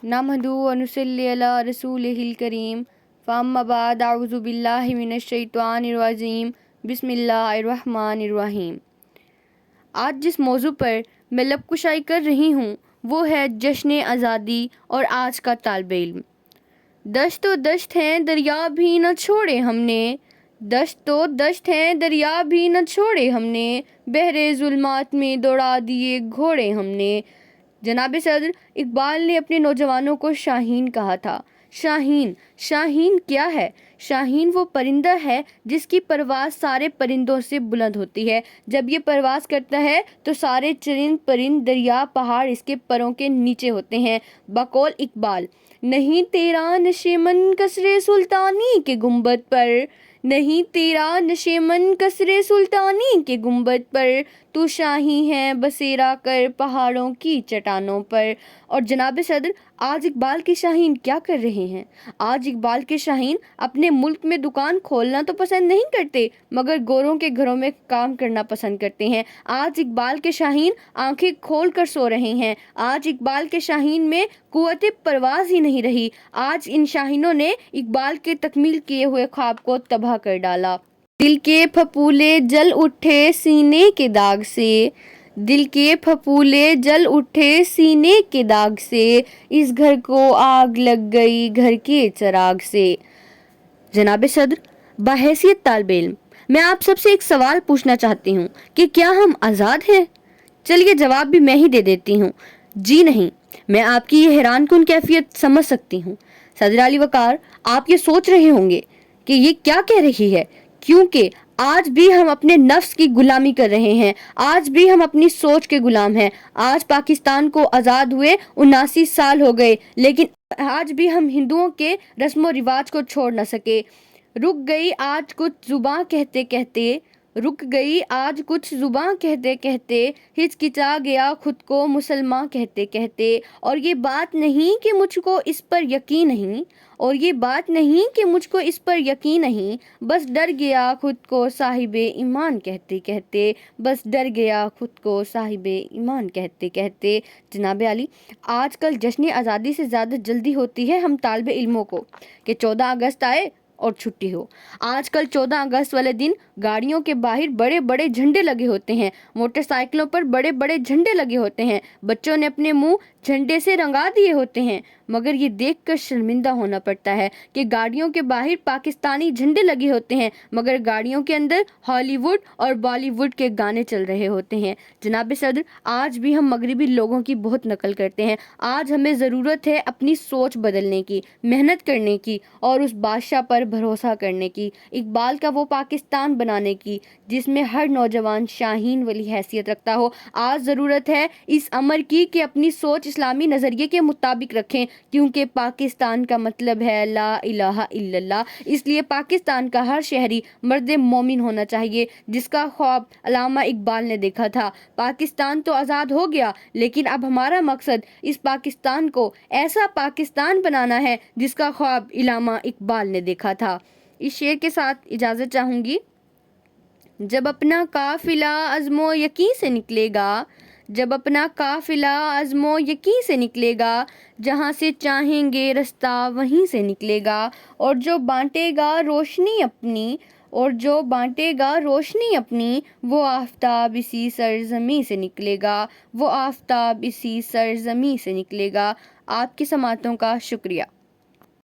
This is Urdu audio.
نحمدہ ونصلی علی رسولہ الکریم فاما بعد اعوذ باللہ من الشیطان الرجیم بسم اللہ الرحمن الرحیم۔ آج جس موضوع پر میں لب کشائی کر رہی ہوں وہ ہے جشن آزادی اور آج کا طالب علم۔ دشت و دشت ہیں دریا بھی نہ چھوڑے ہم نے، دشت و دشت ہیں دریا بھی نہ چھوڑے ہم نے، بحر ظلمات میں دوڑا دیے گھوڑے ہم نے۔ جناب صدر اقبال نے اپنے نوجوانوں کو شاہین کہا تھا۔ شاہین، شاہین کیا ہے؟ شاہین وہ پرندہ ہے جس کی پرواز سارے پرندوں سے بلند ہوتی ہے۔ جب یہ پرواز کرتا ہے تو سارے چرند پرند دریا پہاڑ اس کے پروں کے نیچے ہوتے ہیں۔ بقول اقبال، نہیں تیرا نشیمن قصر سلطانی کے گنبد پر، نہیں تیرا نشیمن قصر سلطانی کے گنبد پر، تو شاہی ہے بسیرا کر پہاڑوں کی چٹانوں پر۔ اور جناب صدر آج اقبال کے شاہین کیا کر رہے ہیں؟ آج اقبال کے شاہین اپنے ملک میں دکان کھولنا تو پسند نہیں کرتے مگر گوروں کے گھروں میں کام کرنا پسند کرتے ہیں۔ آج اقبال کے شاہین آنکھیں کھول کر سو رہے ہیں۔ آج اقبال کے شاہین میں قوت پرواز ہی نہیں رہی۔ آج ان شاہینوں نے اقبال کے تکمیل کیے ہوئے خواب کو تباہ کر ڈالا۔ دل کے پھپھولے جل اٹھے سینے کے داغ سے، دل کے پھپھولے جل اٹھے سینے کے داغ سے، اس گھر کو آگ لگ گئی گھر کے چراغ سے۔ جناب صدر بحیثیت طالب علم میں آپ سب سے ایک سوال پوچھنا چاہتی ہوں کہ کیا ہم آزاد ہیں؟ چلیے جواب بھی میں ہی دے دیتی ہوں، جی نہیں۔ میں آپ کی یہ حیران کن کیفیت سمجھ سکتی ہوں۔ صدر علی وقار، آپ یہ سوچ رہے ہوں گے کہ یہ کیا کہہ رہی ہے، کیونکہ آج بھی ہم اپنے نفس کی غلامی کر رہے ہیں، آج بھی ہم اپنی سوچ کے غلام ہیں۔ آج پاکستان کو آزاد ہوئے 79 سال ہو گئے لیکن آج بھی ہم ہندوؤں کے رسم و رواج کو چھوڑ نہ سکے۔ رک گئی آج کچھ زباں کہتے کہتے، رک گئی آج کچھ زباں کہتے کہتے، ہچکچا گیا خود کو مسلمان کہتے کہتے۔ اور یہ بات نہیں کہ مجھ کو اس پر یقین نہیں، اور یہ بات نہیں کہ مجھ کو اس پر یقین نہیں، بس ڈر گیا خود کو صاحب ایمان کہتے کہتے، بس ڈر گیا خود کو صاحب ایمان کہتے کہتے۔ جناب علی، آج کل جشن آزادی سے زیادہ جلدی ہوتی ہے ہم طالب علموں کو کہ 14 اگست آئے اور چھٹی ہو۔ آج کل 14 اگست والے دن گاڑیوں کے باہر بڑے بڑے جھنڈے لگے ہوتے ہیں، موٹر سائیکلوں پر بڑے بڑے جھنڈے لگے ہوتے ہیں، بچوں نے اپنے منہ جھنڈے سے رنگا دیے ہوتے ہیں، مگر یہ دیکھ کر شرمندہ ہونا پڑتا ہے کہ گاڑیوں کے باہر پاکستانی جھنڈے لگے ہوتے ہیں مگر گاڑیوں کے اندر ہالی ووڈ اور بالی ووڈ کے گانے چل رہے ہوتے ہیں۔ جناب صدر آج بھی ہم مغربی لوگوں کی بہت نقل کرتے ہیں۔ آج ہمیں ضرورت ہے اپنی سوچ بدلنے کی، محنت کرنے کی اور اس بادشاہ پر بھروسہ کرنے کی، اقبال کا وہ پاکستان بنانے کی جس میں ہر نوجوان شاہین والی حیثیت رکھتا ہو۔ آج ضرورت ہے اس امر کی کہ اپنی سوچ اسلامی نظریے کے مطابق رکھیں، کیونکہ پاکستان کا مطلب ہے لا الہ الا اللہ۔ اس لیے پاکستان کا ہر شہری مرد مومن ہونا چاہیے جس کا خواب علامہ اقبال نے دیکھا تھا۔ پاکستان تو آزاد ہو گیا لیکن اب ہمارا مقصد اس پاکستان کو ایسا پاکستان بنانا ہے جس کا خواب علامہ اقبال نے دیکھا تھا۔ اس شعر کے ساتھ اجازت چاہوں گی۔ جب اپنا قافلہ عزم و یقین سے نکلے گا، جب اپنا قافلہ عزم و یقین سے نکلے گا، جہاں سے چاہیں گے رستہ وہیں سے نکلے گا، اور جو بانٹے گا روشنی اپنی، اور جو بانٹے گا روشنی اپنی، وہ آفتاب اسی سرزمیں سے نکلے گا، وہ آفتاب اسی سرزمیں سے نکلے گا۔ آپ کی سماعتوں کا شکریہ۔